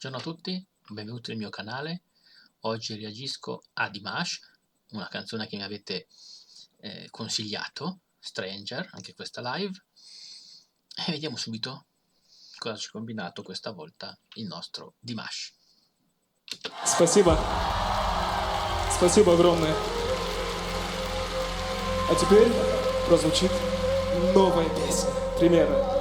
Buongiorno a tutti, benvenuti nel mio canale. Oggi reagisco a Dimash, una canzone che mi avete consigliato, Stranger, anche questa live. E vediamo subito cosa ci ha combinato questa volta il nostro Dimash. Спасибо. Спасибо огромное. А теперь прозвучит новая песня. Примерно.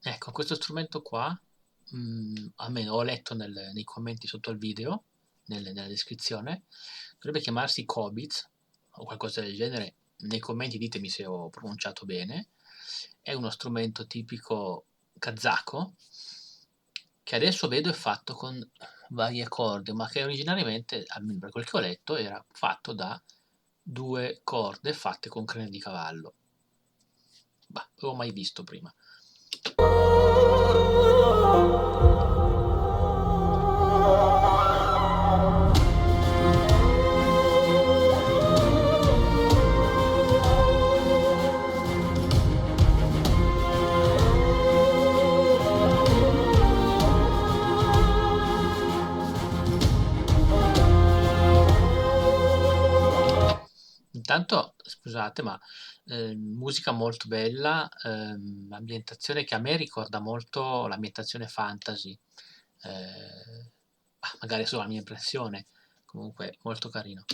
Ecco, questo strumento qua, almeno ho letto nei commenti sotto al video, nella descrizione, dovrebbe chiamarsi Kobitz o qualcosa del genere. Nei commenti ditemi se ho pronunciato bene. È uno strumento tipico kazako che adesso vedo è fatto con varie corde, ma che originariamente, almeno per quel che ho letto, era fatto da 2 corde fatte con crine di cavallo. Bah, non l'avevo mai visto prima. Intanto, scusate, ma musica molto bella, ambientazione che a me ricorda molto l'ambientazione fantasy. Magari è solo la mia impressione, comunque molto carino.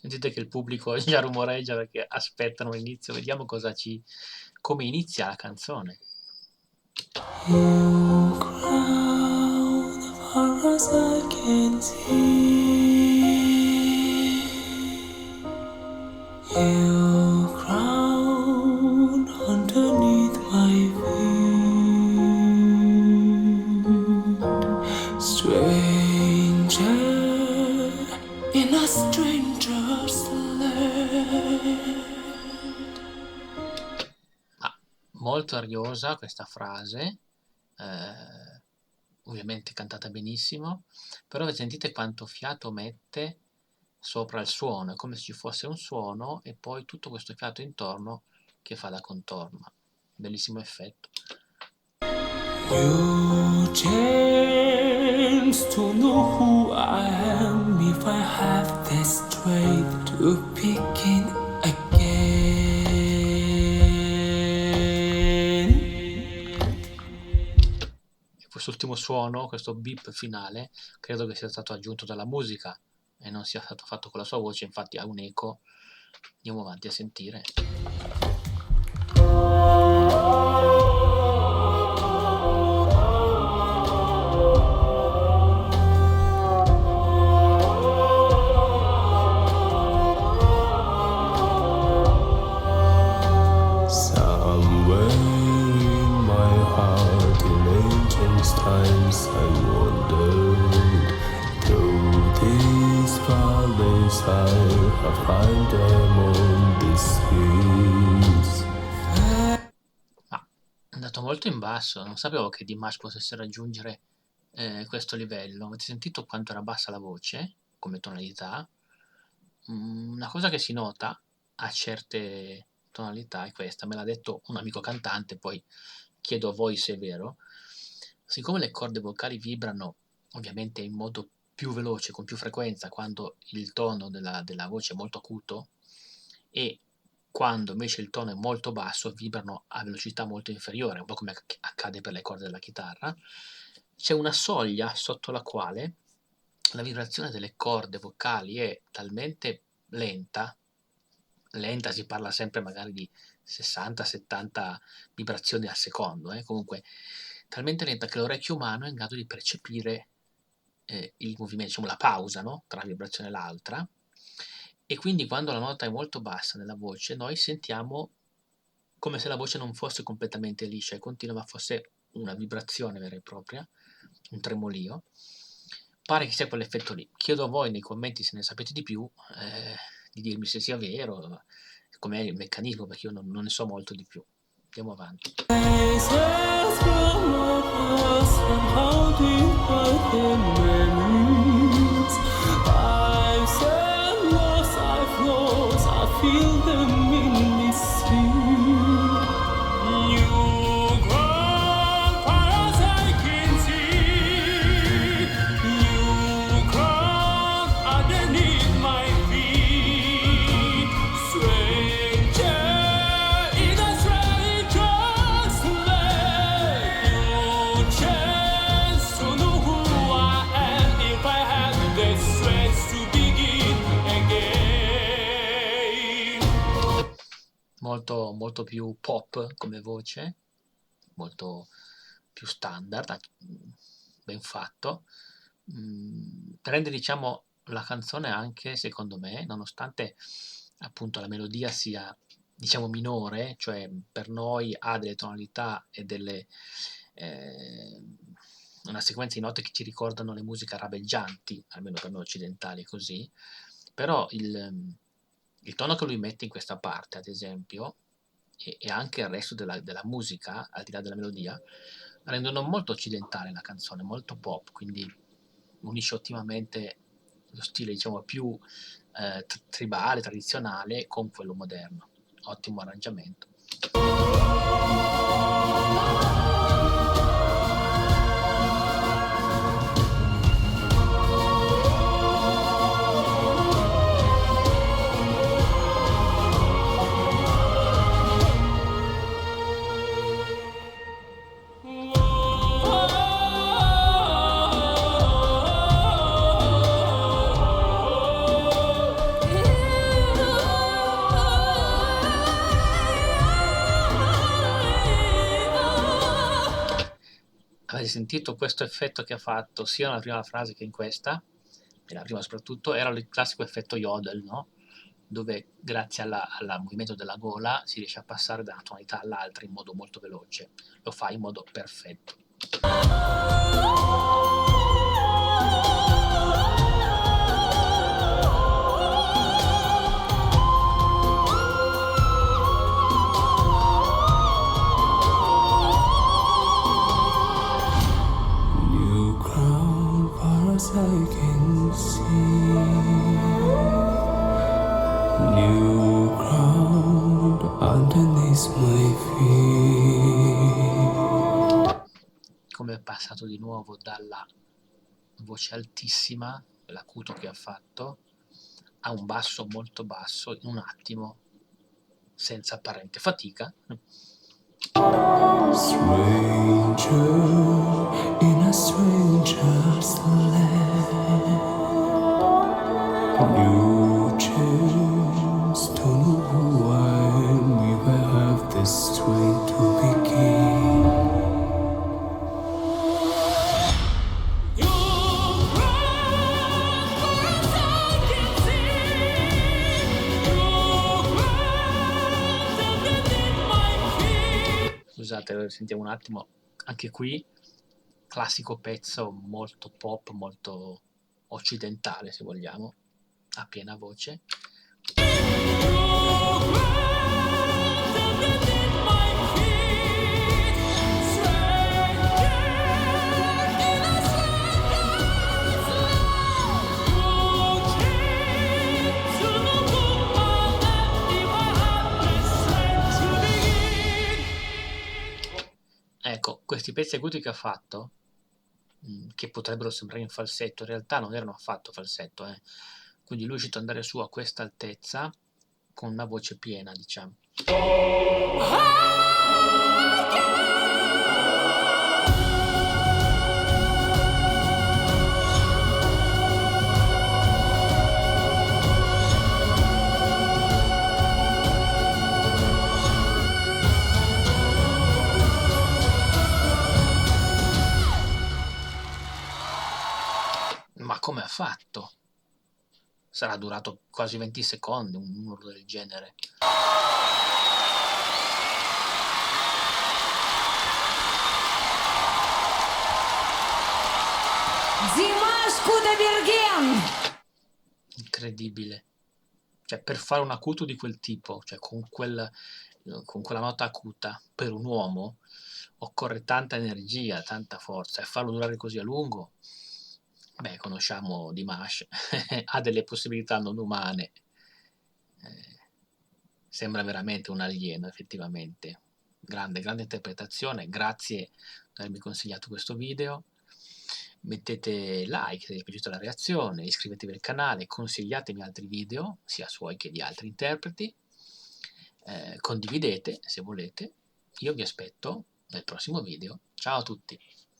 Sentite che il pubblico già rumoreggia perché aspettano l'inizio, vediamo come inizia la canzone. You crown as far as I can see. You crown underneath my feet. Stranger in a stranger's land. Molto ariosa questa frase, ovviamente cantata benissimo, però sentite quanto fiato mette sopra il suono, è come se ci fosse un suono e poi tutto questo fiato intorno che fa da contorno. Bellissimo effetto. You chance to know who I am if I have the strength to begin again. E quest'ultimo suono, questo beep finale, credo che sia stato aggiunto dalla musica e non sia stato fatto con la sua voce, infatti ha un eco. Andiamo avanti a sentire. Somewhere in my heart, in ancient times, I wondered. Through these valleys, I have climbed among the seas. È andato molto in basso, non sapevo che Dimash potesse raggiungere questo livello. Avete sentito quanto era bassa la voce come tonalità? Una cosa che si nota a certe tonalità è questa, me l'ha detto un amico cantante, poi chiedo a voi se è vero. Siccome le corde vocali vibrano ovviamente in modo più veloce, con più frequenza, quando il tono della voce è molto acuto, e quando invece il tono è molto basso vibrano a velocità molto inferiore, un po' come accade per le corde della chitarra, c'è una soglia sotto la quale la vibrazione delle corde vocali è talmente lenta, si parla sempre magari di 60-70 vibrazioni al secondo, comunque talmente lenta che l'orecchio umano è in grado di percepire il movimento, diciamo la pausa, no? Tra una vibrazione e l'altra, e quindi quando la nota è molto bassa nella voce, noi sentiamo come se la voce non fosse completamente liscia e continua, ma fosse una vibrazione vera e propria, un tremolio. Pare che sia quell'effetto lì. Chiedo a voi nei commenti se ne sapete di più, di dirmi se sia vero, com'è il meccanismo, perché io non ne so molto di più. Andiamo avanti. Faces from us and how deep are their memories. I've and lost, I've lost, I feel them in this stream. You come far as I can see. You come underneath my feet. Stranger in a stranger's land. You chance to know who I am if I had the strength to begin again. Molto più pop come voce, molto più standard, ben fatto. Rende, diciamo, la canzone anche, secondo me, nonostante appunto la melodia sia, diciamo, minore, cioè per noi ha delle tonalità e una sequenza di note che ci ricordano le musiche arabeggianti, almeno per noi occidentali è così, però il tono che lui mette in questa parte, ad esempio, e anche il resto della musica, al di là della melodia, rendono molto occidentale la canzone, molto pop, quindi unisce ottimamente lo stile, diciamo, più tribale, tradizionale, con quello moderno. Ottimo arrangiamento. Avete sentito questo effetto che ha fatto sia nella prima frase che in questa, nella prima soprattutto, era il classico effetto yodel, no? Dove grazie al movimento della gola si riesce a passare da una tonalità all'altra in modo molto veloce. Lo fa in modo perfetto. New crown far as I can see. New ground underneath my feet. Come è passato di nuovo dalla voce altissima, l'acuto che ha fatto, a un basso molto basso in un attimo, senza apparente fatica. Stranger in a stranger's land. New chance to know who I am if I have the strength to begin. Scusate, sentiamo un attimo, anche qui classico pezzo molto pop, molto occidentale se vogliamo, a piena voce. Ecco, questi pezzi acuti che ha fatto, che potrebbero sembrare in falsetto, in realtà non erano affatto falsetto, quindi lui è riuscito ad andare su a questa altezza con una voce piena, diciamo. Ma come ha fatto? sarà durato quasi 20 secondi, un numero del genere. Dimash Kudaibergen! Incredibile. Cioè, per fare un acuto di quel tipo, cioè con quella nota acuta, per un uomo, occorre tanta energia, tanta forza, e farlo durare così a lungo, beh, conosciamo Dimash, ha delle possibilità non umane. Sembra veramente un alieno, effettivamente. Grande, grande interpretazione. Grazie per avermi consigliato questo video. Mettete like se vi è piaciuta la reazione, iscrivetevi al canale, consigliatemi altri video, sia suoi che di altri interpreti. Condividete se volete. Io vi aspetto nel prossimo video. Ciao a tutti!